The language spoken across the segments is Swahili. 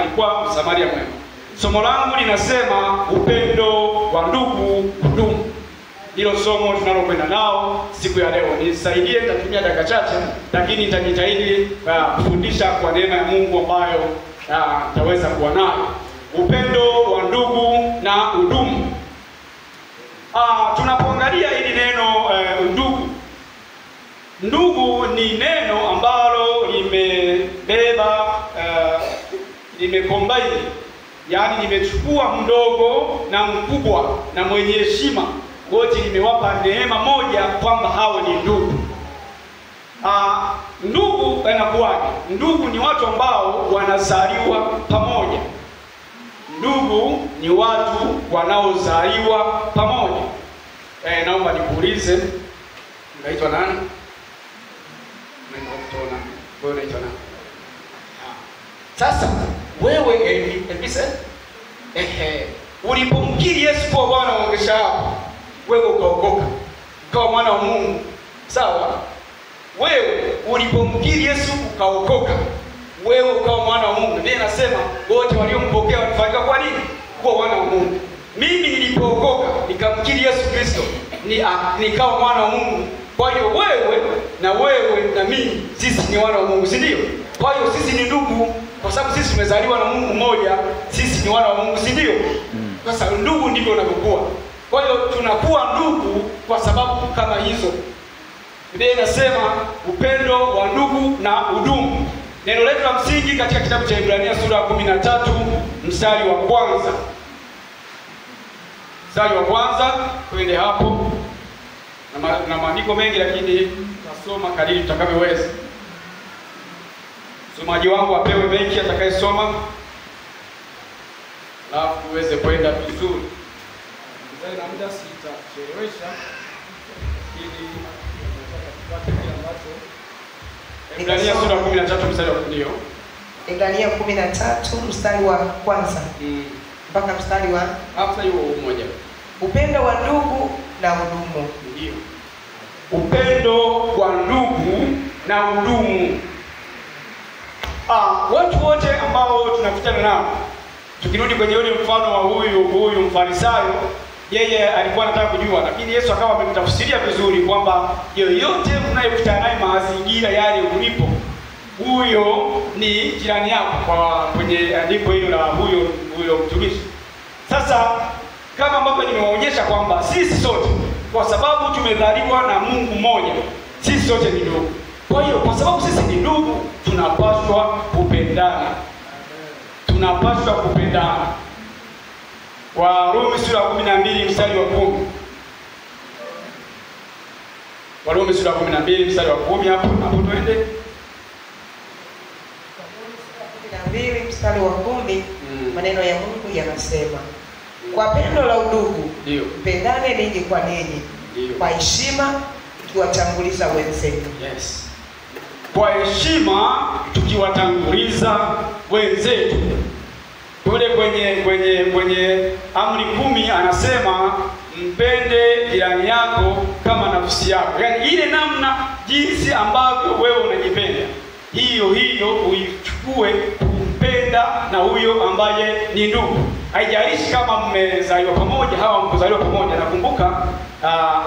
alikuwa Msamaria mwema. Somo langu linasema upendo wa ndugu hudumu. Hilo somo tunalokwenda nao siku ya leo. Nisaidie, nitatumia dakika chache, lakini nitajitahidi kufundisha kwa neema ya Mungu ambayo nitaweza kuwa nayo. Upendo wa ndugu na hudumu. Tunapoangalia hili neno ndugu. Ndugu ni neno ambalo limebeba limekombaini, yaani limechukua mdogo na mkubwa na mwenye heshima, wote limewapa neema moja kwamba hao ni ndugu. Ndugu anakuwaje? Ndugu ni watu ambao wanazaliwa pamoja. Ndugu ni watu wanaozaliwa pamoja. Naomba nikuulize, unaitwa nani? Unaitwa nani? Sasa wewe ulipomkiri Yesu kwa Bwana wa maisha yako, wewe ukaokoka, ukawa mwana wa Mungu. Sawa? Wewe ulipomkiri Yesu ukaokoka, wewe ukawa mwana wa Mungu. Biblia inasema wote waliompokea walifanyika kwa nini? Kuwa wana wa Mungu. Mimi nilipookoka nikamkiri Yesu Kristo, nikawa mwana wa Mungu. Kwa hiyo wewe na mimi sisi ni wana wa Mungu, si ndio? Kwa hiyo sisi ni ndugu kwa sababu sisi tumezaliwa na Mungu mmoja, sisi ni wana wa Mungu, si ndio? Sasa ndugu ndivyo unavyokuwa. Kwa hiyo tunakuwa ndugu kwa sababu kama hizo. Biblia inasema upendo wa ndugu na hudumu. Neno letu la msingi katika kitabu cha Ibrania sura ya 13 mstari wa kwanza. Mstari wa kwanza, twende hapo. Na maandiko mengi lakini tutasoma kadiri tutakavyoweza. Msomaji wangu apewe mengi atakayesoma, alafu uweze kwenda vizuri. Mzee na muda sitachelewesha ili tupate kile ambacho Ibrania sura 13 mstari wa ndio. Ibrania 13 mstari wa kwanza mpaka mstari wa hapa hiyo mmoja. Upendo wa ndugu na hudumu. Ndio. Upendo wa ndugu na hudumu. Watu wote ambao tunakutana nao, tukirudi kwenye ule mfano wa huyu Mfarisayo, yeye alikuwa anataka kujua, lakini Yesu akawa amemtafsiria vizuri kwamba yoyote unayekutana naye mazingira yale ulipo, huyo ni jirani yako, kwa kwenye andiko hilo la huyo mtumishi. Sasa kama ambavyo nimewaonyesha kwamba sisi sote kwa sababu tumezaliwa na Mungu mmoja, sisi sote ni ndugu. Kwa hiyo kwa sababu sisi ni ndugu, tunapaswa kupendana. Tunapaswa kupendana. Warumi sura ya 12 mstari wa 10. Warumi sura ya 12 mstari wa 10, hapo twende. 12 mstari wa 10, maneno ya Mungu yanasema, kwa pendo la udugu, mpendane ninyi kwa ninyi, kwa heshima tukiwatanguliza wenzetu. Yes. Kwa heshima tukiwatanguliza wenzetu. Kule kwenye amri 10 anasema mpende jirani yako kama nafsi yako. Yaani ile namna jinsi ambavyo wewe unajipenda, hiyo uichukue kumpenda na huyo ambaye ni ndugu. Haijalishi kama mmezaliwa pamoja au mkuzaliwa pamoja. Nakumbuka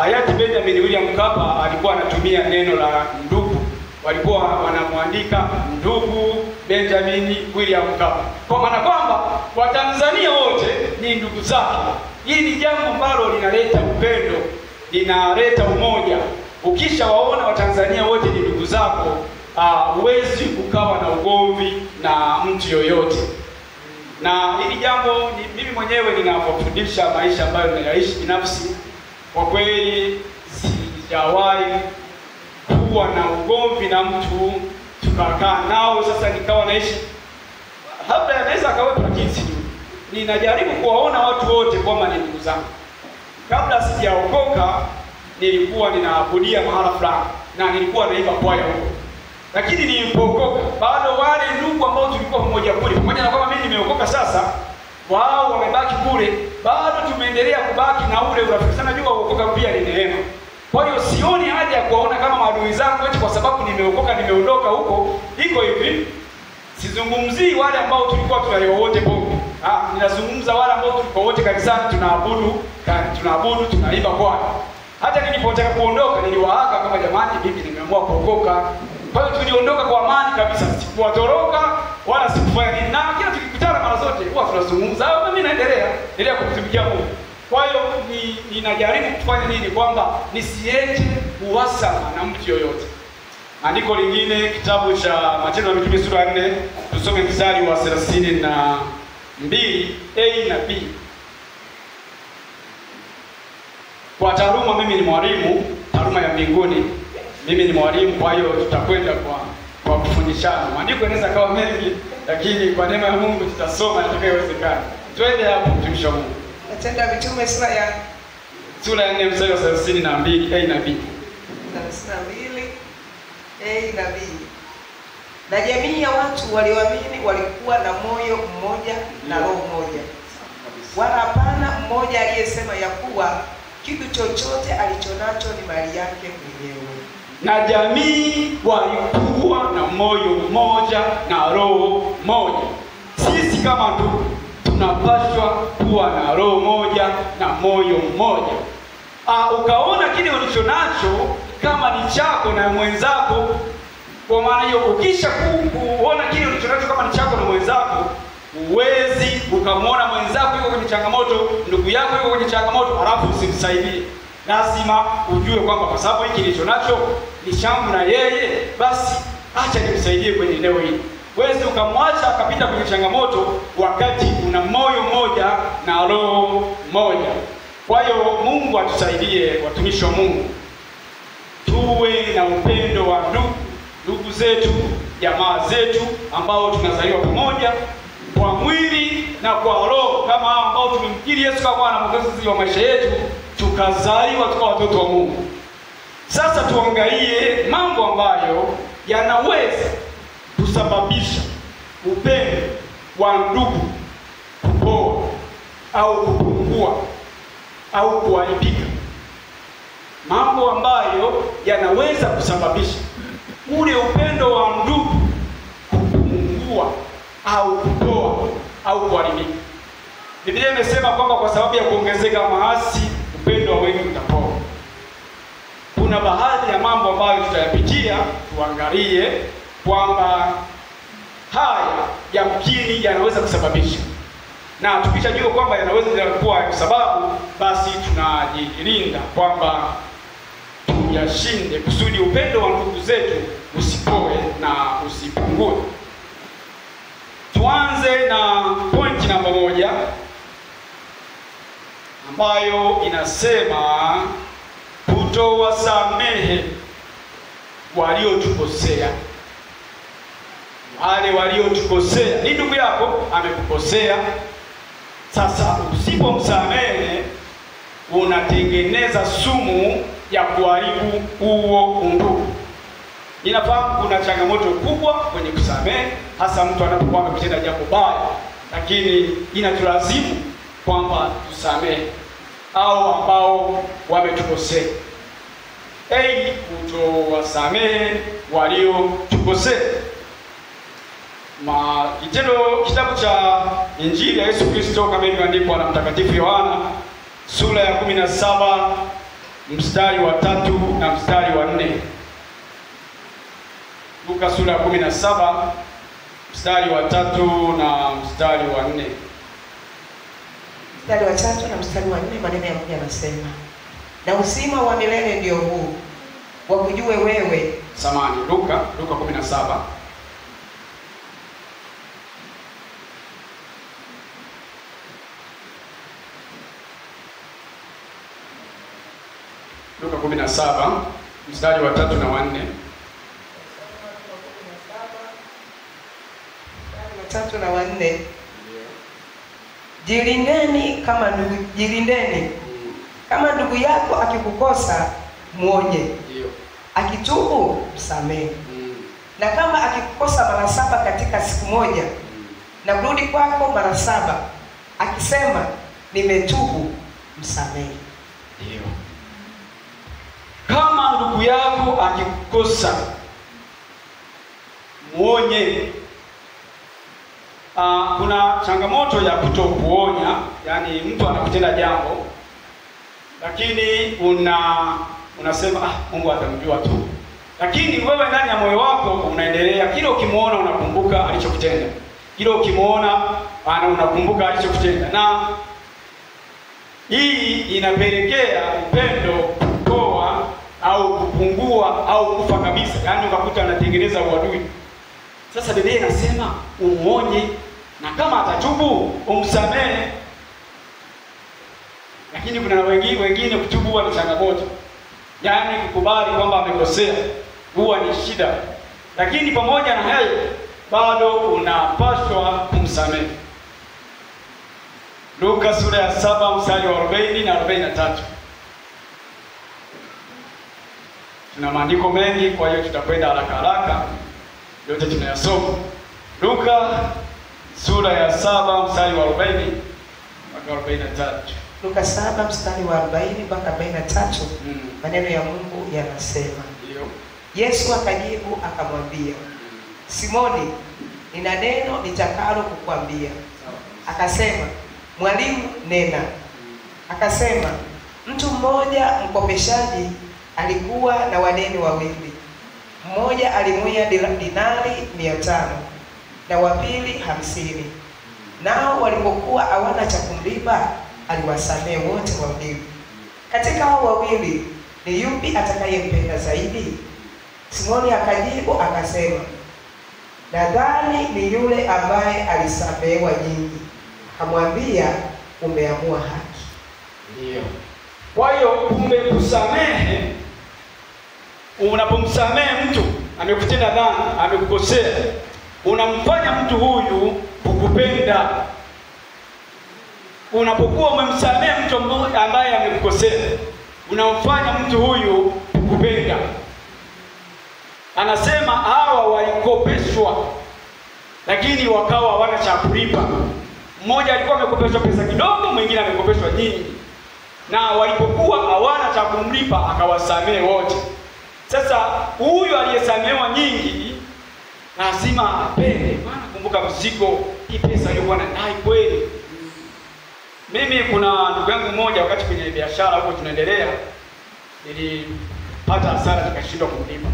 hayati Benjamin William Mkapa alikuwa anatumia neno la ndugu. Walikuwa wanamwandika ndugu Benjamin William Mkapa, kwa maana kwamba Watanzania wote ni ndugu zake. Hili ni jambo ambalo linaleta upendo, linaleta umoja. Ukishawaona Watanzania wote ni ndugu zako, huwezi ukawa na ugomvi na mtu yoyote. Na hili jambo mimi mwenyewe ninapofundisha maisha ambayo ninaishi binafsi, kwa kweli sijawahi kuwa na ugomvi na mtu tukakaa nao. Sasa nikawa naishi, labda yanaweza akawepo, lakini ninajaribu kuwaona watu wote kwamba ni ndugu zangu. Kabla sijaokoka nilikuwa ninaabudia mahala fulani na nilikuwa naimba kwaya huko, lakini nilipookoka bado wale ndugu ambao tulikuwa pamoja kule, pamoja na kwamba mimi nimeokoka sasa, wao wamebaki kule, bado tumeendelea kubaki na ule urafiki. Sana jua kuokoka pia ni neema. Kwa hiyo sioni haja ya kuwaona kama maadui zangu eti kwa sababu nimeokoka nimeondoka huko. Iko hivi, Sizungumzii wale ambao tulikuwa tunalewa wote pombe. Ninazungumza wale ambao tulikuwa wote kanisani tunaabudu, tunaimba kwaya. Hata nilipotaka kuondoka niliwaaga kama jamani, mimi nimeamua kuokoka. Kwa hiyo tuliondoka kwa amani kabisa, sikuwatoroka wala sikufanya nini. Na kila tukikutana mara zote huwa tunazungumza, mimi naendelea kumtumikia Mungu. Kwa hiyo ninajaribu kufanya nini, kwamba nisiache uhasama na mtu yoyote. Andiko lingine kitabu cha Matendo ya Mitume sura 4, tusome mstari wa 32 A na B. Kwa taaluma mimi ni mwalimu, taaluma ya mbinguni. Mimi ni mwalimu, kwa hiyo tutakwenda kwa kufundishana. Maandiko yanaweza kawa mengi, lakini kwa neema ya Mungu tutasoma itakayowezekana. Twende hapo mtumishi wa Mungu. Matendo ya Mitume sura ya 4 mstari wa 32 A na B. 32 A na B. Na jamii ya watu walioamini walikuwa na moyo mmoja na roho moja. Wala hapana mmoja aliyesema ya kuwa kitu chochote alichonacho ni mali yake mwenyewe. Na jamii walikuwa na moyo mmoja na roho moja. Sisi kama ndugu tunapaswa kuwa na roho moja na moyo mmoja. Ukaona kile ulichonacho kama ni chako na mwenzako. Kwa maana hiyo ukisha kuona kile ulichonacho kama ni chako na mwenzako, uwezi ukamwona mwenzako yuko kwenye changamoto, ndugu yako yuko kwenye changamoto, halafu usimsaidie. Lazima ujue kwamba kwa sababu hiki nilichonacho ni changu na yeye, basi acha nimsaidie kwenye eneo hili. Uwezi ukamwacha akapita kwenye changamoto wakati una moyo mmoja na roho moja. Kwa hiyo Mungu atusaidie, watumishi wa Mungu, tuwe na upendo wa ndugu zetu, jamaa zetu ambao tunazaliwa pamoja kwa mwili na kwa roho, kama ambao tumemkiri Yesu kama Bwana na Mwokozi wa maisha yetu, tukazaliwa tukawa watoto wa Mungu. Sasa tuangalie mambo ambayo yanaweza kusababisha upendo wa ndugu kupoa au kupungua au kuharibika. Mambo ambayo yanaweza kusababisha ule upendo wa ndugu kupungua au kupoa au kuharibika. Biblia imesema kwamba kwa sababu ya kuongezeka maasi, upendo wa wengi utapoa. Kuna baadhi ya mambo ambayo tutayapitia, tuangalie kwamba haya yamkini yanaweza kusababisha. Na tukishajua kwamba yanaweza kuwa kwa sababu, basi tunajilinda kwamba tuyashinde kusudi upendo wa ndugu zetu usipoe na usipungue. Tuanze na point namba 1 ambayo inasema kutowasamehe waliotukosea. Wale waliotukosea, ni ndugu yako amekukosea. Sasa usipomsamehe unatengeneza sumu ya kuharibu huo undugu. Ninafahamu kuna changamoto kubwa kwenye kusamehe, hasa mtu anapokuwa amekutenda jambo baya, lakini inatulazimu kwamba tusamehe au ambao wametukosea. Kutowasamehe waliotukosea. Kitabu cha Injili ya Yesu Kristo kama ilivyoandikwa na Mtakatifu Yohana sura ya 17 mstari wa 3 na mstari wa 4. Luka sura ya 17 mstari wa 3 na mstari wa 4. Mstari wa 3 na mstari wa 4, maneno ya Mungu yanasema, na uzima wa milele ndio huu, wakujue wewe. Samani, Luka 17 Luka 17 mstari wa 3 na wa 4. 3 na 4. Jilindeni kama ndugu yako akikukosa muonye, akitubu msamehe. Na kama akikukosa mara 7 katika siku moja, na kurudi kwako mara 7 akisema nimetubu, msamehe. Ndio. Kama ndugu yako akikukosa muonye, kuna changamoto ya kutokuonya, yani mtu anakutenda jambo lakini unasema Mungu atamjua tu. Lakini wewe ndani ya moyo wako unaendelea, kile ukimuona unakumbuka alichokutenda. Kile ukimuona unakumbuka alichokutenda. Na hii inapelekea upendo kupoa au kupungua au kufa kabisa. Yaani ukakuta anatengeneza uadui. Sasa Biblia inasema umuonye, na kama atatubu umsamehe. Lakini kuna wengine kutubu huwa ni changamoto. Yaani kukubali kwamba amekosea huwa ni shida. Lakini pamoja na hayo bado unapaswa kumsamehe. Luka sura ya 7 mstari wa 40 na 43. Tuna maandiko mengi, kwa hiyo tutakwenda haraka yote tunayasoma. Luka sura ya 7 mstari wa 40 mpaka 43. Luka 7 mstari wa 40 mpaka 43. Maneno ya Mungu yanasema. Ndio. Yesu akajibu akamwambia, Simoni, nina neno nitakalo kukwambia. Akasema, Mwalimu, nena. Akasema, mtu mmoja mkopeshaji alikuwa na wadeni wawili. Mmoja alimwia dinari 500 na wa pili 50. Nao walipokuwa hawana cha kumlipa, aliwasamehe wote wawili. Katika hao wawili ni yupi atakayempenda zaidi? Simoni akajibu akasema, nadhani ni yule ambaye alisamehewa nyingi. Akamwambia, umeamua haki. Ndio. Kwa hiyo kumekusamehe, unapomsamehe mtu amekutenda dhambi, amekukosea, unamfanya mtu huyu kukupenda. Unapokuwa umemsamehe mtu mmoja ambaye amekukosea, unamfanya mtu huyu kukupenda. Anasema hawa walikopeshwa lakini wakawa hawana cha kulipa. Mmoja alikuwa amekopeshwa pesa kidogo, mwingine amekopeshwa nyingi. Na walipokuwa hawana cha kumlipa akawasamehe wote. Sasa huyu aliyesamehewa nyingi lazima apende. Maana kumbuka mzigo, hii pesa ilikuwa nadai kweli. Mimi kuna ndugu yangu mmoja wakati kwenye biashara huko tunaendelea, nilipata hasara nikashindwa kumlipa.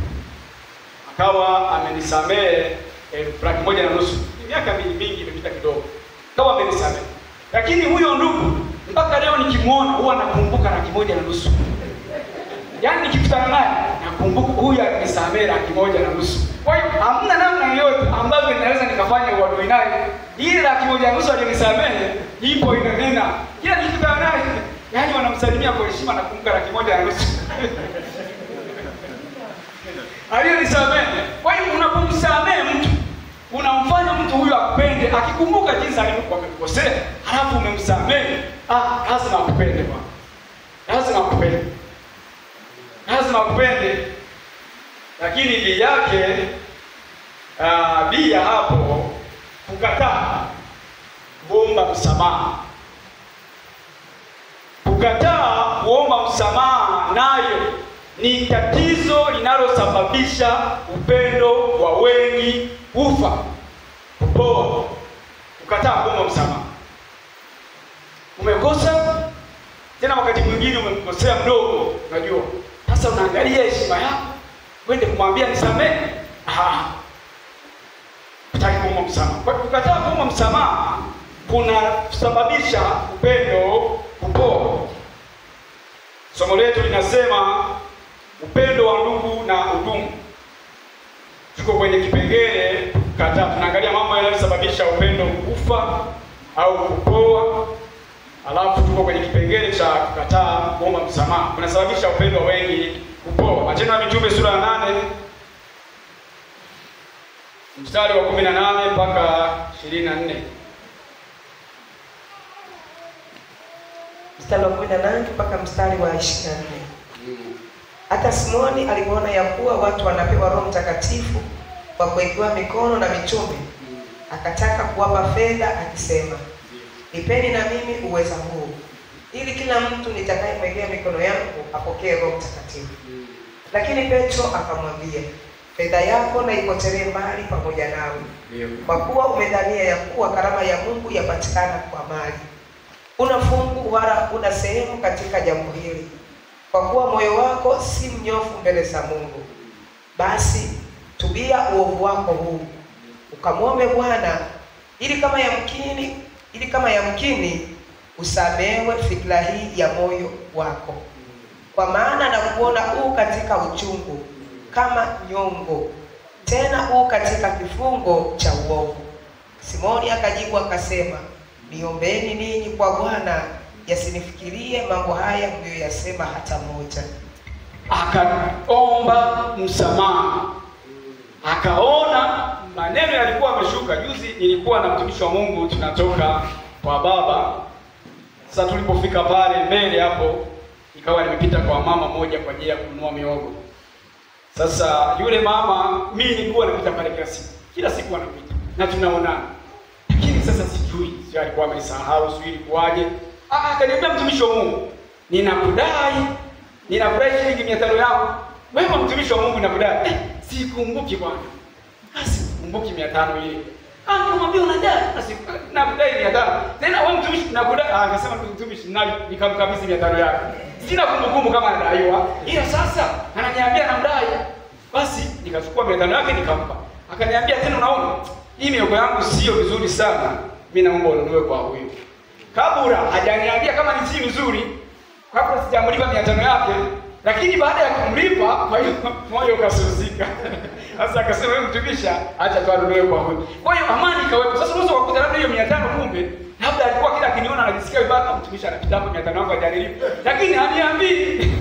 Akawa amenisamehe 1,500,000. Miaka mingi imepita kidogo. Akawa amenisamehe. Lakini huyo ndugu mpaka leo nikimuona huwa nakumbuka 1,500,000. Yaani nikikutana naye nakumbuka huyu amenisamehe 1,500,000. Kwa hiyo hamna namna yoyote ambayo ninaweza nikafanya uadui naye. Ile 1,500,000 aliyonisamehe ipo inanena. Kila nikikutana naye, yaani wanamsalimia kwa heshima na kumbuka 1,500,000. Aliyonisamehe. Kwa hiyo unapomsamehe mtu, unamfanya mtu huyu akupende, akikumbuka jinsi alivyokuwa amekukosea, halafu umemsamehe, lazima akupende bwana. Lazima akupende. Lazima akupende. Lakini bia hapo kukataa kuomba msamaha. Kukataa kuomba msamaha nayo ni tatizo linalosababisha upendo wa wengi kufa, kupoa. Kukataa kuomba msamaha. Umekosa, tena wakati mwingine umemkosea mdogo, unajua. Sasa unaangalia heshima yako, uende kumwambia nisamehe. Hutaki kuomba msamaha. Kwa kukataa kuomba msamaha kunasababisha upendo kupoa. Somo letu linasema upendo wa ndugu na udumu. Tuko kwenye kipengele kadhaa. Tunaangalia mambo yanayosababisha upendo kufa au kupoa. Alafu tuko kwenye kipengele cha kukataa kuomba msamaha. Kunasababisha upendo wa wengi kupoa. Matendo ya Mitume sura ya 8 mstari wa 18 mpaka 24. Mstari wa 18 mpaka mstari wa 24. Hata Simoni alipoona ya kuwa watu wanapewa Roho Mtakatifu kwa kuwekewa mikono na mitume, akataka kuwapa fedha akisema, nipeni na mimi uweza huu, ili kila mtu nitakayemwekea mikono yangu apokee Roho Mtakatifu. Lakini Petro akamwambia, fedha yako na ipotelee mbali pamoja nawe, kwa kuwa umedhania ya kuwa karama ya Mungu yapatikana kwa mali. Una fungu wala una sehemu katika jambo hili, kwa kuwa moyo wako si mnyofu mbele za Mungu. Basi tubia uovu wako huu, ukamwombe Bwana ili kama yamkini usamewe fikra hii ya moyo wako. Kwa maana na kuona katika uchungu kama nyongo, tena katika kifungo cha uovu. Simoni akajibu akasema, niombeni ninyi kwa Bwana, yasinifikirie mambo haya mliyoyasema hata moja. Akaomba msamaha, akaona maneno yalikuwa ameshuka. Juzi nilikuwa na mtumishi wa Mungu, tunatoka kwa baba. Sasa tulipofika pale mbele hapo, ikawa nimepita kwa mama moja kwa ajili ya kununua mihogo. Sasa yule mama, mimi nilikuwa napita pale kila siku anapita na tunaonana, lakini sasa sijui sio alikuwa amesahau, sio ilikuwaje. Akaniambia, mtumishi wa Mungu, ninakudai shilingi 500 yangu. Wewe mtumishi wa Mungu, nakudai. Sikumbuki bwana. Sikumbuki 500 ile. Nikamwambia, unadai? Nakudai 500. Tena wewe mtumishi, nakudai. Akasema, mtumishi, nikamkabidhi 500 yake. Sina kumbukumbu kama anadaiwa. Ila sasa ananiambia namdai. Basi nikachukua 500 yake nikampa. Akaniambia tena, unaona, hii mihogo yangu sio vizuri sana. Mimi naomba ununue kwa huyu. Kabla hajaniambia kama ni si vizuri, kabla sijamlipa 500 yake, lakini baada ya kumlipa, kwa hiyo moyo ukasuzika. Sasa akasema, wewe mtumishi, acha tu anunue kwa huyu. Kwa hiyo amani ikawepo. Sasa unaweza kukuta labda hiyo 500 kumbe labda alikuwa kila akiniona anajisikia vibaya, mtumishi anapita hapo 500 yangu hajanilipa. Lakini haniambii.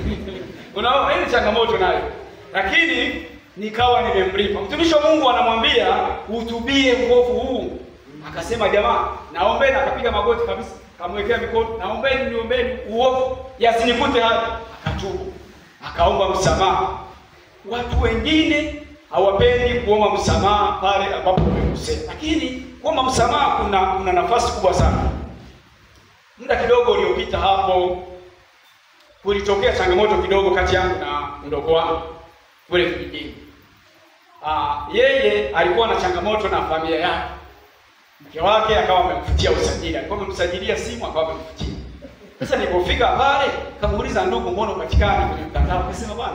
Unaona, hii changamoto nayo. Lakini nikawa nimemlipa. Mtumishi wa Mungu anamwambia, utubie uovu huu. Akasema, jamaa, naombeni. Akapiga magoti kabisa, kamwekea mikono, niombeni uovu yasinikute hapa. Akatubu, akaomba msamaha. Watu wengine hawapendi kuomba msamaha pale ambapo wamekosea, lakini kuomba msamaha kuna nafasi kubwa sana. Muda kidogo uliopita hapo kulitokea changamoto kidogo kati yangu na mdogo wangu kule kijijini. Yeye alikuwa na changamoto na familia yake. Mke wake akawa amemfutia usajili. Alikuwa amemsajilia simu, akawa amemfutia. Sasa nilipofika pale, kamuuliza, ndugu, mbona upatikani kwenye mtandao? Akasema, bwana,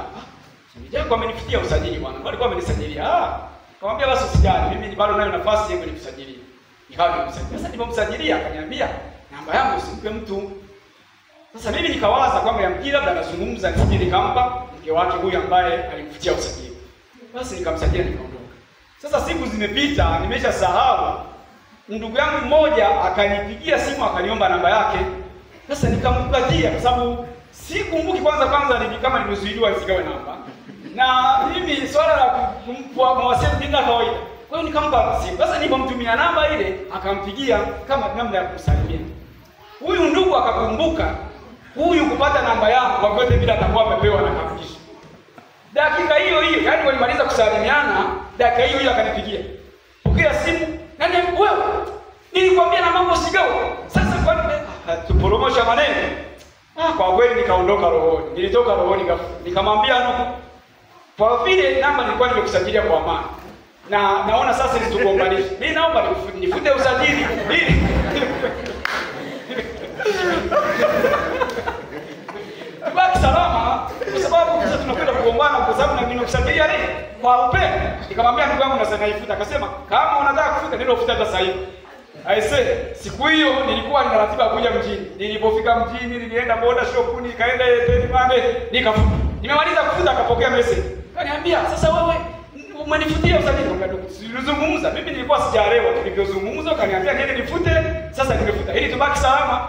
Mjako amenifutia usajili bwana. Alikuwa amenisajilia. Akamwambia, basi usijali, mimi bado nayo nafasi ya kunikusajilia. Nikawa nimemsajilia. Sasa nilipomsajilia akaniambia, namba yangu usimpe mtu. Sasa mimi nikawaza kwamba yamkini labda anazungumza, nisije nikampa mke wake huyu ambaye alimfutia usajili. Basi nikamsajilia, nikaondoka. Sasa siku zimepita, nimeshasahau. Ndugu yangu mmoja akanipigia simu, akaniomba namba yake. Sasa nikampatia kwa sababu sikumbuki kwanza ni kama nimezuiliwa nisigawe namba. Na mimi swala la kumpa mawasiliano bila kawaida. Kwa hiyo nikampa simu. Sasa nilipomtumia namba ile, akampigia kama namna ya kusalimia. Huyu ndugu akakumbuka huyu kupata namba yangu kwa kweli bila atakuwa amepewa na kafikisha. Dakika hiyo, yaani walimaliza kusalimiana, dakika hiyo akanipigia. Pokea simu. Nani wewe? Nilikwambia na mambo sigawe. Sasa kwa nini tuporomosha maneno? Kwa kweli nikaondoka rohoni. Nilitoka rohoni nikamwambia ndugu, kwa vile namba nilikuwa nimekusajilia kwa amani, na naona sasa nitugombanishe. Mimi naomba nifute usajili. Tubaki salama kwa sababu sasa tunakwenda kugombana kwa sababu na mimi nakusajilia nini? Kwa upendo. Nikamwambia ndugu yangu nasema naifuta. Akasema, kama unataka kufuta ndio ufuta hata sasa hivi. Aise, siku hiyo nilikuwa nina ratiba ya kuja mjini. Nilipofika mjini nilienda boda shop, nikaenda Tedimande, nikafuta. Nimemaliza kufuta akapokea message. Kaniambia, sasa wewe umenifutia usajili. Tulizungumza, mimi nilikuwa sijaelewa tulivyozungumza, kaniambia niende nifute, sasa nimefuta. Ili tubaki salama.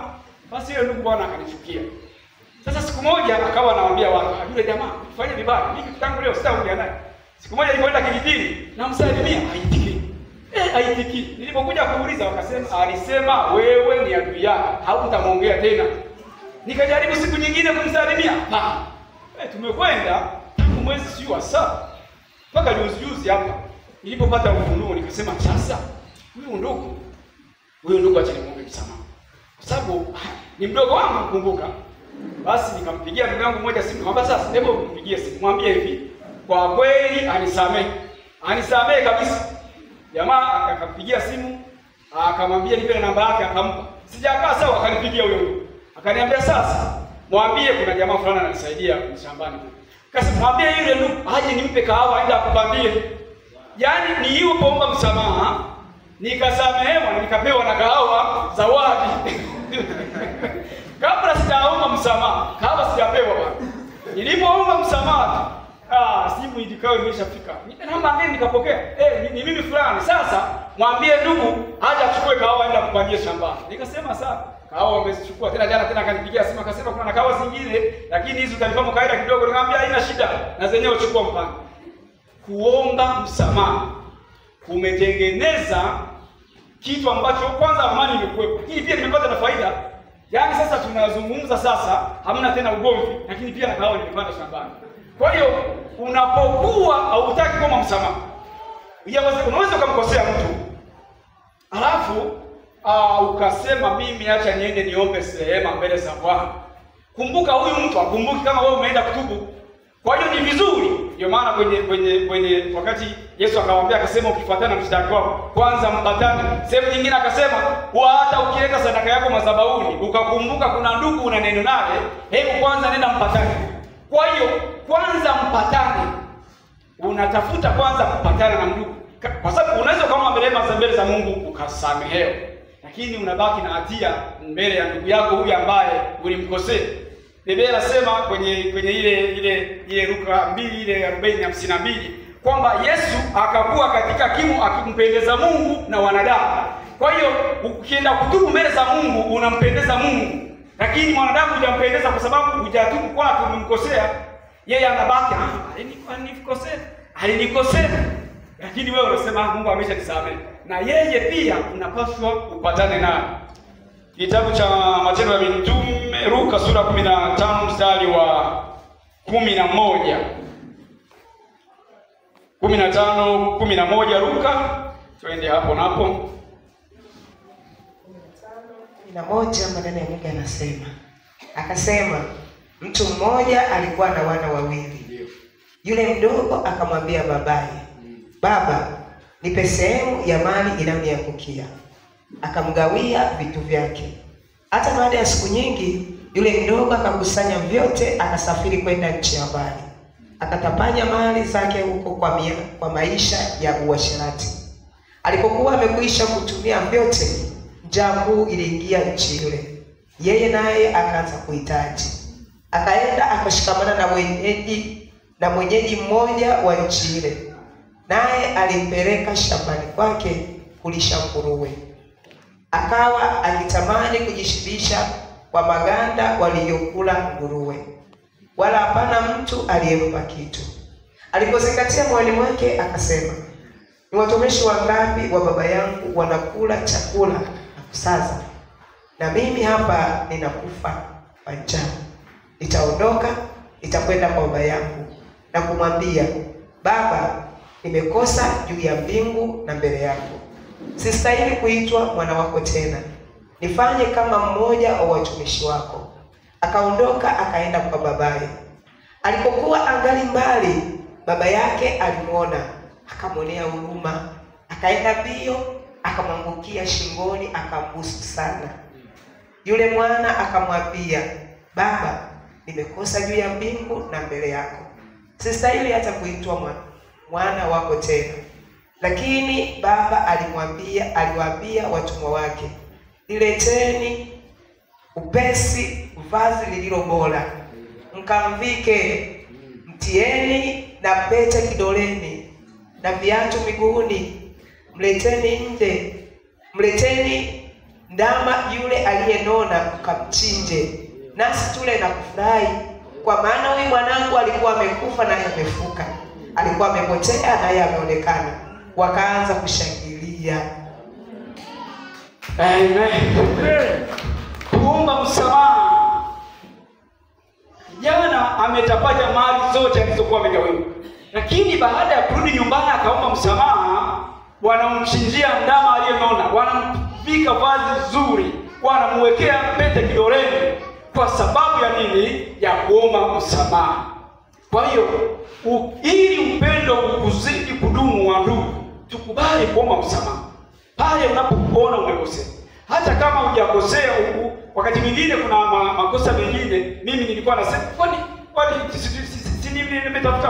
Basi yule ndugu bwana akanichukia. Sasa siku moja akawa anawaambia watu, yule jamaa fanya vibaya. Mimi tangu leo sitaongea naye. Siku moja nilipoenda kijijini, namsalimia, haitiki. Haitiki. Nilipokuja kuuliza wakasema, alisema wewe ni adui yako, hautamwongea tena. Nikajaribu siku nyingine kumsalimia. Tumekwenda tangu mwezi sio wa 7. Mpaka juzi hapa. Nilipopata ufunuo nikasema, sasa huyu ndugu acha nimwombe msamaha. Kwa sababu ni mdogo wangu kumbuka. Basi nikampigia ndugu yangu mmoja simu, nikamwambia, sasa hebu mpigie simu, mwambie hivi, kwa kweli anisamehe kabisa. Jamaa akapigia simu, akamwambia nipe namba yake, akampa. Sijakaa sawa, akanipigia huyo. Akaniambia sasa, mwambie kuna jamaa fulani ananisaidia shambani. Kasi mwambie yule ndugu aje nimpe kahawa aende akupambie. Yaani ni hiyo kuomba msamaha, nikasamehewa na nikapewa na kahawa zawadi. Kabla sijaomba msamaha, kahawa sijapewa bwana. Nilipoomba msamaha, simu ilikuwa imeshafika. Namba ngeni nikapokea. Ni mimi fulani. Sasa mwambie ndugu aje achukue kahawa aende akupambie shambani. Nikasema sawa. Kahawa wamechukua tena akanipigia simu akasema kuna kahawa zingine lakini hizo utanifahamu kaida kidogo. Nikamwambia haina shida na zenyewe uchukua mpango. Kuomba msamaha kumetengeneza kitu ambacho kwanza amani imekuwepo. Hii pia nimepata na faida. Yaani sasa tunazungumza sasa hamna tena ugomvi lakini pia na kahawa nimepanda shambani. Kwa hiyo unapokuwa hautaki kuomba msamaha, unaweza kumkosea mtu. Alafu ukasema mimi acha niende niombe sehemu mbele za Bwana. Kumbuka huyu mtu akumbuki kama wewe umeenda kutubu. Kwa hiyo ni vizuri. Ndio maana kwenye wakati Yesu akamwambia akasema ukifuatana na mshtaki wako kwanza mpatane. Sehemu nyingine akasema hata ukileta sadaka yako madhabahuni ukakumbuka kuna ndugu una neno naye, hebu kwanza nenda mpatane. Kwa hiyo kwanza mpatane. Unatafuta kwanza kupatana na ndugu. Kwa sababu unaweza kama mbele za Mungu ukasamehewa. Lakini unabaki na hatia mbele ya ndugu yako huyu ambaye ulimkosea. Biblia inasema kwenye ile Luka 2:40-52 kwamba Yesu akakuwa katika kimo akimpendeza Mungu na wanadamu. Kwa hiyo ukienda kutubu mbele za Mungu unampendeza Mungu. Lakini mwanadamu hujampendeza kwa sababu hujatubu kwake umemkosea. Yeye anabaki alinikosea. Lakini wewe unasema Mungu ameshanisamehe. Na yeye pia unapaswa upatane naye. Kitabu cha Matendo ya Mitume Luka sura 15 mstari wa 11. 15:11 Luka. Twende hapo napo. 15:11 maneno ya Mungu yanasema. Akasema mtu mmoja alikuwa na wana wawili. Yule mdogo akamwambia babaye, "Baba, nipe sehemu ya mali inayoniangukia." Akamgawia vitu vyake. Hata baada ya siku nyingi, yule mdogo akakusanya vyote, akasafiri kwenda nchi ya mbali. Akatapanya mali zake huko kwa maisha ya uasherati. Alipokuwa amekwisha kutumia vyote, njaa kuu iliingia nchi ile. Yeye naye akaanza kuhitaji. Akaenda akashikamana na mwenyeji mmoja wa nchi ile. Naye alimpeleka shambani kwake kulisha nguruwe. Akawa akitamani kujishibisha kwa maganda waliyokula nguruwe, wala hapana mtu aliyempa kitu. Alipozingatia moyoni mwake akasema, "Ni watumishi wangapi wa baba yangu wanakula chakula na kusaza, na mimi hapa ninakufa kwa njaa. Nitaondoka, nitakwenda kwa baba yangu na kumwambia, Baba, nimekosa juu ya mbingu na mbele yako. Sistahili kuitwa mwana wako tena. Nifanye kama mmoja wa watumishi wako." Akaondoka akaenda kwa babaye. Alipokuwa angali mbali, baba yake alimuona, akamwonea huruma, akaenda mbio, akamwangukia shingoni, akambusu sana. Yule mwana akamwambia, "Baba, nimekosa juu ya mbingu na mbele yako. Sistahili hata kuitwa mwana wako tena." Lakini baba aliwaambia watumwa wake, "Nileteni upesi vazi lililo bora, mkamvike, mtieni na pete kidoleni na viatu miguuni, mleteni nje, mleteni ndama yule aliyenona, mkamchinje, nasi tule na kufurahi, kwa maana huyu mwanangu alikuwa amekufa naye amefuka, alikuwa amepotea naye ameonekana." Wakaanza kushangilia. Amen. Kuomba msamaha. Jana ametapanya mali zote alizokuwa amegawiwa. Lakini baada ya kurudi nyumbani akaomba msamaha, wanamchinjia ndama aliyenona, wanamvika vazi zuri, wanamwekea pete kidoleni kwa sababu ya nini? Ya kuomba msamaha. Kwa hiyo ili upendo uzidi kudumu wa ndugu, tukubali kuomba msamaha pale unapokuona umekosea. Hata kama hujakosea, wakati mwingine kuna makosa mengine mimi nilikuwa nasema kwani nimetafuta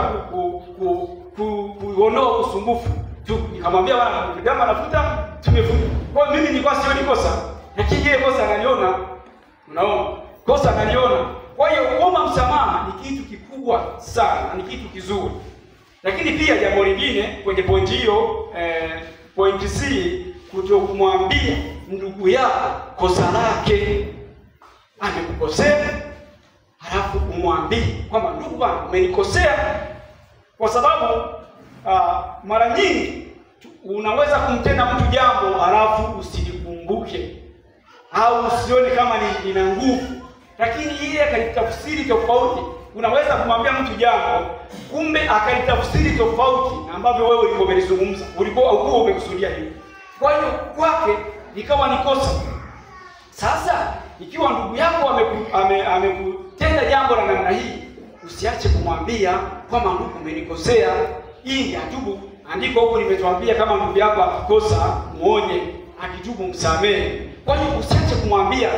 kuondoa usumbufu tu, nikamwambia bwana kama nafuta tumefuta. Kwa mimi nilikuwa sioni kosa, lakini yeye kosa analiona. Unaona? Kosa analiona. Kwa hiyo kuomba msamaha ni kitu kikubwa sana, ni kitu kizuri. Lakini pia jambo lingine kwenye pointi hiyo, pointi C, kutokumwambia ndugu yako kosa lake. Amekukosea, halafu umwambie kwamba ndugu bwana umenikosea. Kwa sababu mara nyingi unaweza kumtenda mtu jambo halafu usilikumbuke au usione kama nina nguvu, lakini yeye akalitafsiri tofauti. Unaweza kumwambia mtu jambo, kumbe akalitafsiri tofauti ambavyo wewe ulikuwa umelizungumza, ulikuwa umekusudia hiyo. Kwa hiyo kwake likawa ni kosa. Sasa ikiwa ndugu yako amekutenda jambo la namna hii, usiache kumwambia kwamba ndugu umenikosea ili atubu. Andiko huko limetuambia kama ndugu yako akikosa muonye, akitubu msamehe. Kwa hiyo usiache kumwambia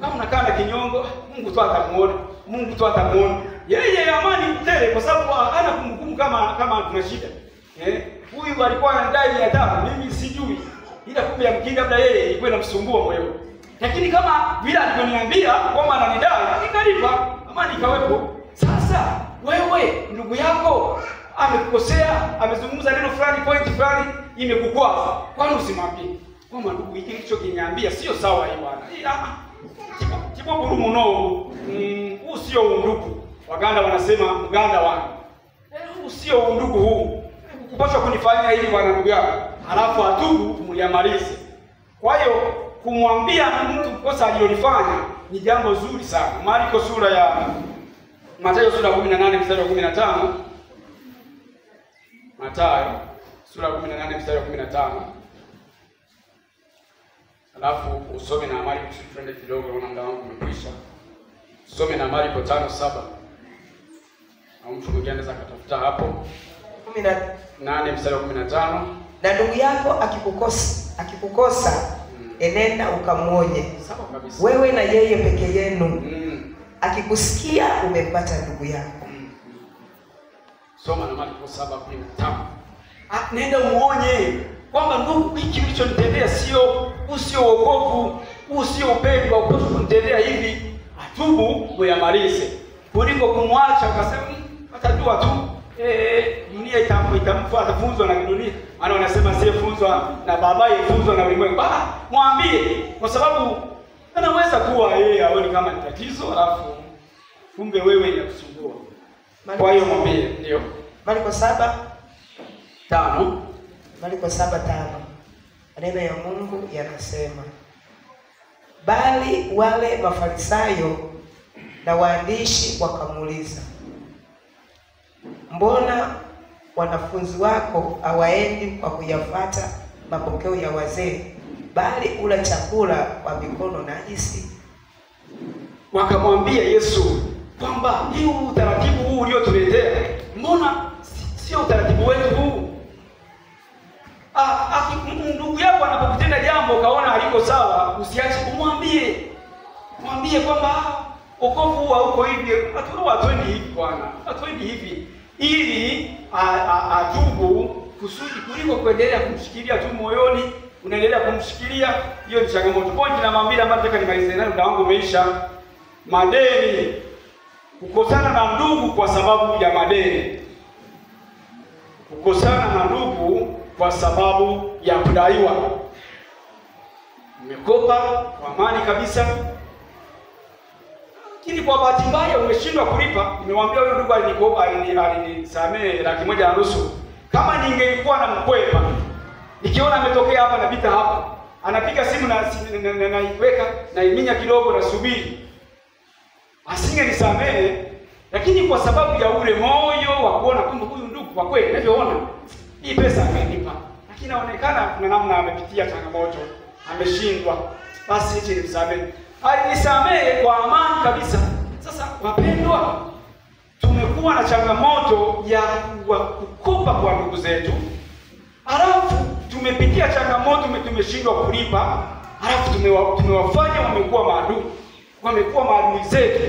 kama unakaa na kinyongo, Mungu tu atamuona. Mungu tu atamuona. Yeye amani mtele kwa sababu hana kumhukumu kama tuna shida. Huyu alikuwa anadai 500, mimi sijui. Ila kumbe yamkini labda yeye ilikuwa inamsumbua moyo. Lakini kama vile alivyoniambia kwamba ananidai, nikalipa, amani ikawepo. Sasa wewe ndugu yako amekukosea, amezungumza neno fulani, point fulani imekukwaza. Kwani usimwambie kwamba ndugu hiki hicho kiniambia sio sawa hii bwana. Tipo burumu no. Huu sio undugu. Waganda wanasema mganda wangu. Huu sio undugu huu. Kupaswa kunifanyia hili bwana ndugu yako. Halafu atubu mliamalize. Kwa hiyo kumwambia mtu kosa alilofanya ni jambo zuri sana. Marko sura ya Mathayo sura 18 mstari wa 15. Mathayo sura 18 mstari wa 15. Alafu usome na Marko twende kidogo, naona muda wangu umekwisha. Usome na Marko 5:7. Au mtu mwingine anaweza kutafuta hapo. 18 mstari wa 15. Na ndugu yako akikukosa enenda ukamuonye. Sawa kabisa. Wewe na yeye peke yenu. Akikusikia umempata ndugu yako. Soma na Marko 7:15. Nenda umuonye kwamba ndugu, hiki ulichonitendea sio wokovu, sio upendo, kwa kunitendea hivi, atubu uyamalize. Kuliko kumwacha ukasema atajua tu dunia itamfuata, funzwa na dunia. Maana wanasema asiyefunzwa na babaye funzwa na ulimwengu. Mwambie, kwa sababu anaweza kuwa yeye haoni kama ni tatizo, alafu kumbe wewe inakusumbua. Kwa hiyo mwambie. Ndio Marko 7:5. Marko 7:5. Maneno ya Mungu yanasema, bali wale Mafarisayo na waandishi wakamuuliza, mbona wanafunzi wako hawaendi kwa kuyafuata mapokeo ya wazee, bali ula chakula kwa mikono najisi? Wakamwambia Yesu kwamba hii utaratibu huu uliotuletea, mbona sio utaratibu wetu huu? Ndugu yako anapokutenda jambo kaona haliko sawa, usiache kumwambie. Mwambie kwamba wokovu huu hauko hivi, hatuendi hivi bwana, hatuendi hivi, ili atubu kusudi, kuliko kuendelea kumshikilia tu moyoni. Unaendelea kumshikilia, hiyo ni changamoto. Point namba 2 ambayo nataka nimalize nayo, muda wangu umeisha. Madeni. Kukosana na ndugu kwa sababu ya madeni. Kukosana na ndugu kwa sababu ya kudaiwa. Umekopa kwa amani kabisa, lakini kwa bahati mbaya umeshindwa kulipa. Nimemwambia huyo ndugu alinikopa, alinisamehe 1,500,000. Kama ningelikuwa na mkwepa, nikiona ametokea hapa napita hapa, anapiga simu na naiweka na iminya kidogo na subiri, asingenisamehe. Lakini kwa sababu ya ule moyo wa kuona kwamba huyu ndugu kwa kweli ninavyoona hii pesa amenipa, lakini inaonekana kuna namna amepitia changamoto, ameshindwa, basi hichi nimsamehe. Alinisamehe kwa amani kabisa. Sasa wapendwa, tumekuwa na changamoto ya kukopa kwa ndugu zetu, halafu tumepitia changamoto, tumeshindwa kulipa, halafu tumewafanya wamekuwa maadui zetu,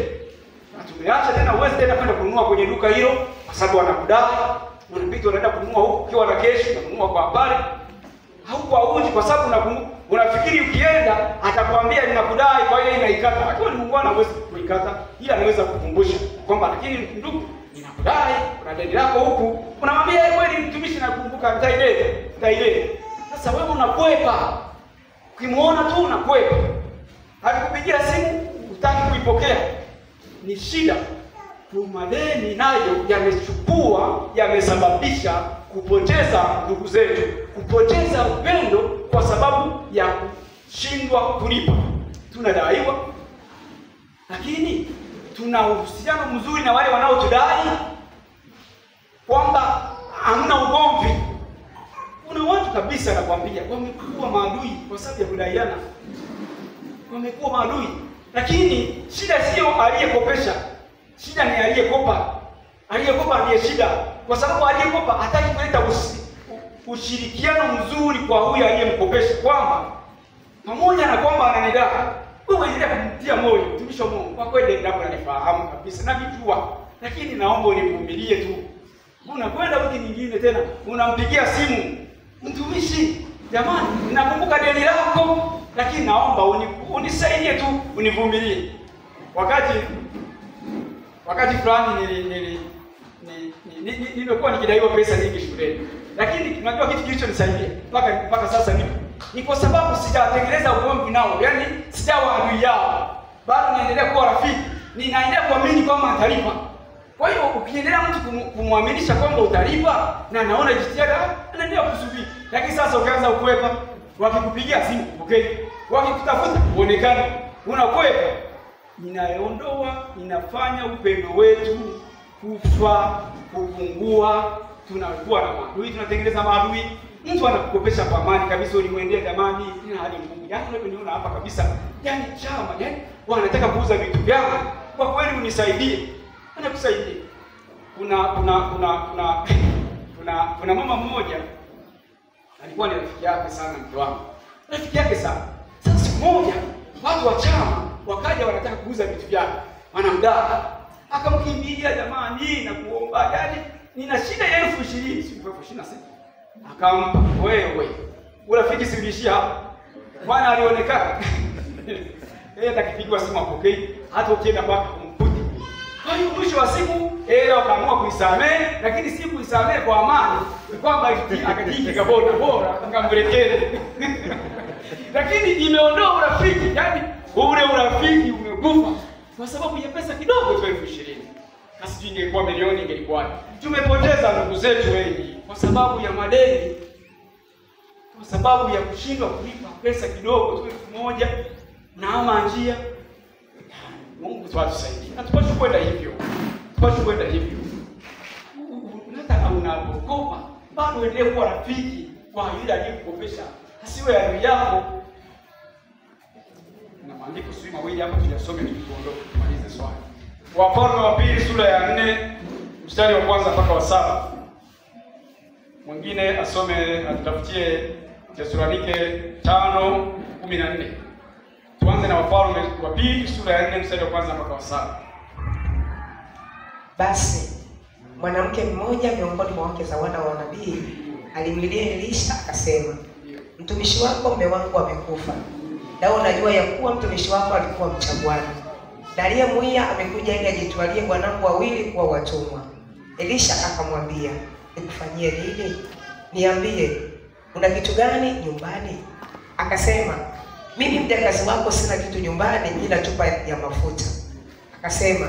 na tumeacha tena. Uwezi tena kwenda kununua kwenye duka hilo kwa sababu wanakudai. Unapita unaenda kununua huko ukiwa na keshi, unanunua kwa habari hauko uji, kwa sababu unafikiri ukienda atakwambia ninakudai, kwa hiyo inaikata. Akiwa ni Mungu anaweza kuikata, ila anaweza kukumbusha kwamba lakini ndugu, ninakudai, kuna deni lako huku. Unamwambia yeye, kweli mtumishi, nakumbuka, nitaileta. Sasa wewe unakwepa, ukimuona tu unakwepa, akikupigia simu utaki kuipokea. Ni shida. Madeni nayo yamesababisha kupoteza ndugu zetu, kupoteza upendo kwa sababu ya kushindwa kulipa. Tunadaiwa, lakini tuna uhusiano mzuri na wale wanaotudai, kwamba hamna ugomvi. Kuna watu kabisa nakwambia wamekuwa maadui kwa sababu ya kudaiana, wamekuwa maadui. Lakini shida sio aliyekopesha, shida ni aliyekopa. Aliyekopa ndiye shida, kwa sababu aliyekopa hataki kuleta ushirikiano mzuri kwa huyu aliyemkopesha, kwamba pamoja na kwamba ananidai, wewe endelea kumtia moyo. Mtumishi wa Mungu, kwa kweli ndipo nanifahamu kabisa na vijua, lakini naomba univumilie tu. Unakwenda wiki nyingine tena unampigia simu, mtumishi, jamani, ninakumbuka deni lako, lakini naomba unisaidie tu, univumilie. Wakati fulani nimekuwa nikidaiwa pesa nyingi shuleni, lakini unajua kitu kilichonisaidia mpaka sasa ni kwa sababu sijatengeneza ugomvi nao, yaani sijawa adui yao, bado naendelea kuwa rafiki, ninaendelea kuamini kwamba atalipa. Kwa hiyo ukiendelea mtu kumwaminisha kwamba utalipa na naona jitihada, anaendelea kusubiri. Lakini sasa ukianza ukwepa, wakikupigia simu okay, wakikutafuta uonekane unakwepa, inafanya upendo wetu kupungua. Tunakuwa na maadui, tunatengeneza maadui. Mtu anakukopesha kwa amani kabisa, ulimwendea, jamani, ina hali ngumu, yaani unaniona hapa kabisa, yaani chama, yaani wanataka kuuza vitu vyangu, kwa kweli unisaidie. Anakusaidia. Kuna mama mmoja alikuwa ni rafiki yake sana, mke wangu, rafiki yake sana. Sasa siku moja watu wa chama wakaja, wanataka kuuza vitu vyake, wanamdai. Akamkimbilia, jamani, na kuomba, yaani nina shida ya 20,000, si 26,000. Akampa, wewe urafiki sirudishia hapa. Bwana alionekana yeye atakipigwa simu apokee, hata ukienda mpaka kumkuti. Kwa hiyo mwisho wa siku wakaamua kuisamehe, lakini si kuisamehe kwa amani, ni kwamba akajiki bora akamwelekeze. Lakini imeondoa urafiki, yaani ule urafiki umekufa kwa sababu ya pesa kidogo tu 20,000. Kasi ingekuwa milioni ingekuwa. Tumepoteza ndugu zetu wengi kwa sababu ya madeni, kwa sababu ya kushindwa kulipa pesa kidogo tu 1,000 na ama njia. Mungu tuwasaidie. Na tupashe kwenda hivyo. Hata unapokopa bado endelee kuwa rafiki kwa yule aliyekukopesha, asiwe adui yako. Na maandiko sio mawili hapa tuyasome tukiondoka tumalize swali. Wafalme wa pili sura ya 4 mstari wa kwanza mpaka wa 7. Mwingine asome, atutafutie Tesalonike 5:14. Tuanze na Wafalme wa pili sura ya 4 mstari wa kwanza mpaka wa 7. Basi mwanamke mmoja miongoni mwa wake za wana wa nabii alimlilia Elisha akasema, mtumishi wako mume wangu amekufa, na unajua ya kuwa mtumishi wako alikuwa mcha Bwana, na aliyemwia amekuja ili ajitwalie bwanangu wawili kuwa watumwa. Elisha akamwambia, nikufanyie nini? Niambie, una kitu gani nyumbani? Akasema, mimi mjakazi wako sina kitu nyumbani ila chupa ya mafuta. Akasema,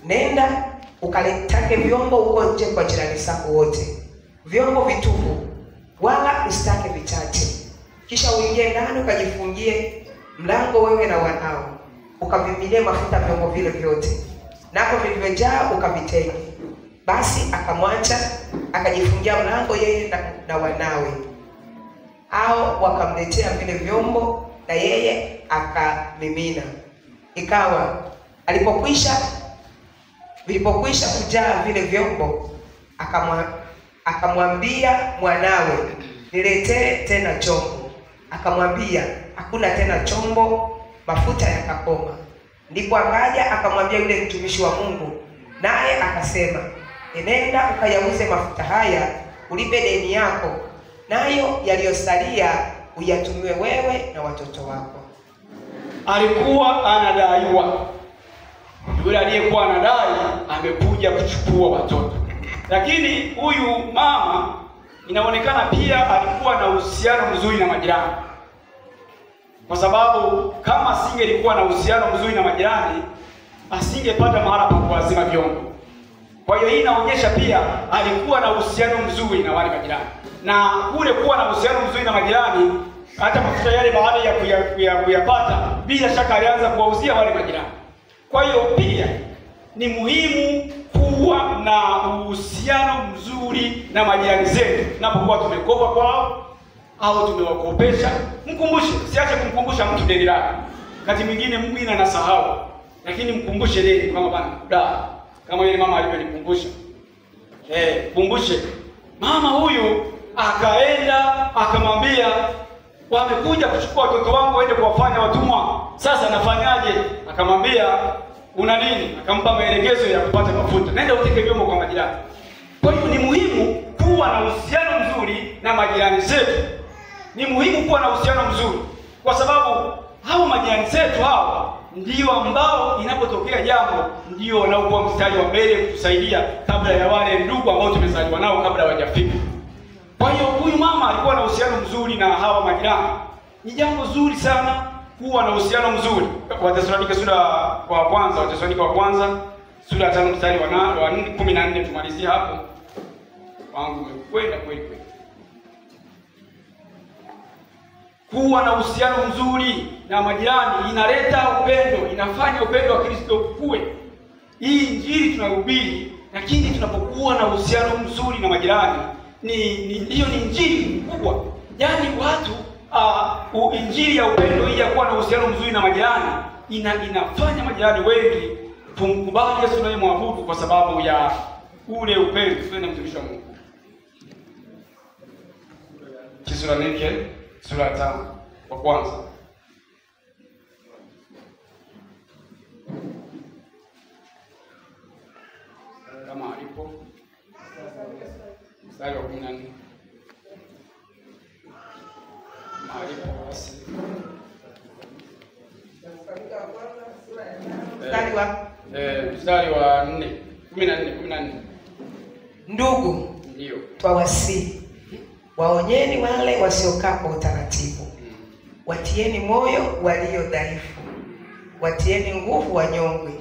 nenda ukaletake vyombo huko nje kwa jirani zako wote, vyombo vitupu, wala usitake vichache. Kisha uingie ndani ukajifungie mlango wewe na wanao, ukavimilie mafuta vyombo vile vyote, nako vilivyojaa ukavitenge. Basi akamwacha akajifungia mlango yeye na wanawe. Hao wakamletea vile vyombo na yeye akamimina. Ikawa alipokwisha Vilipokwisha kujaa vile vyombo, akamwambia mwanawe, niletee tena chombo. Akamwambia, hakuna tena chombo. Mafuta yakakoma. Ndipo akaja akamwambia yule mtumishi wa Mungu, naye akasema, enenda ukayauze mafuta haya, ulipe deni yako, nayo yaliyosalia uyatumiwe wewe na watoto wako. Alikuwa anadaiwa. Yule aliyekuwa anadai amekuja kuchukua watoto. Lakini huyu mama inaonekana pia alikuwa na uhusiano mzuri na majirani. Kwa sababu kama asingelikuwa na uhusiano mzuri na majirani, asingepata mahala pa kuazima vyombo. Kwa hiyo hii inaonyesha pia alikuwa na uhusiano mzuri na wale majirani. Na kule kuwa na uhusiano mzuri na majirani, hata mafuta yale baada ya kuyapata, bila shaka alianza kuwauzia wale majirani. Kwa hiyo pia ni muhimu kuwa na uhusiano mzuri na majirani zetu. Tunapokuwa tumekopa kwao au tumewakopesha, mkumbushe, siache kumkumbusha mtu deni lake. Wakati mwingine mwingine anasahau, lakini mkumbushe deni kama bana, kama yule mama alivyonikumbusha. Kumbushe. Mama huyu akaenda akamwambia, wamekuja kuchukua watoto wangu waende kuwafanya watumwa. Sasa nafanyaje? Akamwambia, una nini? Akampa maelekezo ya kupata mafuta. Nenda uteke vyombo kwa majirani. Kwa hiyo ni muhimu kuwa na uhusiano mzuri na majirani zetu. Ni muhimu kuwa na uhusiano mzuri, kwa sababu hao majirani zetu hawa ndio ambao inapotokea jambo ndio wanaokuwa mstari wa mbele kutusaidia kabla ya wale ndugu ambao tumezaliwa nao kabla hawajafika. Kwa hiyo huyu mama alikuwa na uhusiano mzuri na hawa majirani. Ni jambo zuri sana kuwa na uhusiano mzuri. Wathesalonike sura wa kwanza sura ya 5 mstari wa 14 tumalizie hapo. Wangu umekwenda kweli kweli. Kuwa na uhusiano mzuri na majirani inaleta upendo, inafanya upendo wa Kristo ukue. Hii injili tunahubiri, lakini tunapokuwa na uhusiano mzuri na majirani, hiyo ni injili kubwa. Yaani watu injili ya upendo hii ya kuwa na uhusiano mzuri na majirani inafanya majirani wengi kumkubali Yesu na kumwabudu kwa sababu ya ule upendo na mtumishi wa Mungu. Wathesalonike sura ya 5 wa kwanza. Kama alipo mstari wa 14. Alipo basi. Mstari wa 14. Ndugu, ndio twawasihi, waonyeni wale wasiokaa kwa utaratibu. Watieni moyo walio dhaifu. Watieni nguvu wanyonge.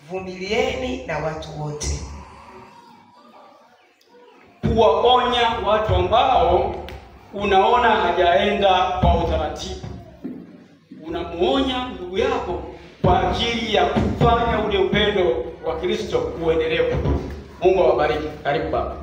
Vumilieni na watu wote. Kuwaonya watu ambao unaona hajaenda kwa utaratibu. Unamuonya ndugu yako kwa ajili ya kufanya ule upendo wa Kristo uendelee kudumu. Mungu awabariki. Karibu baba.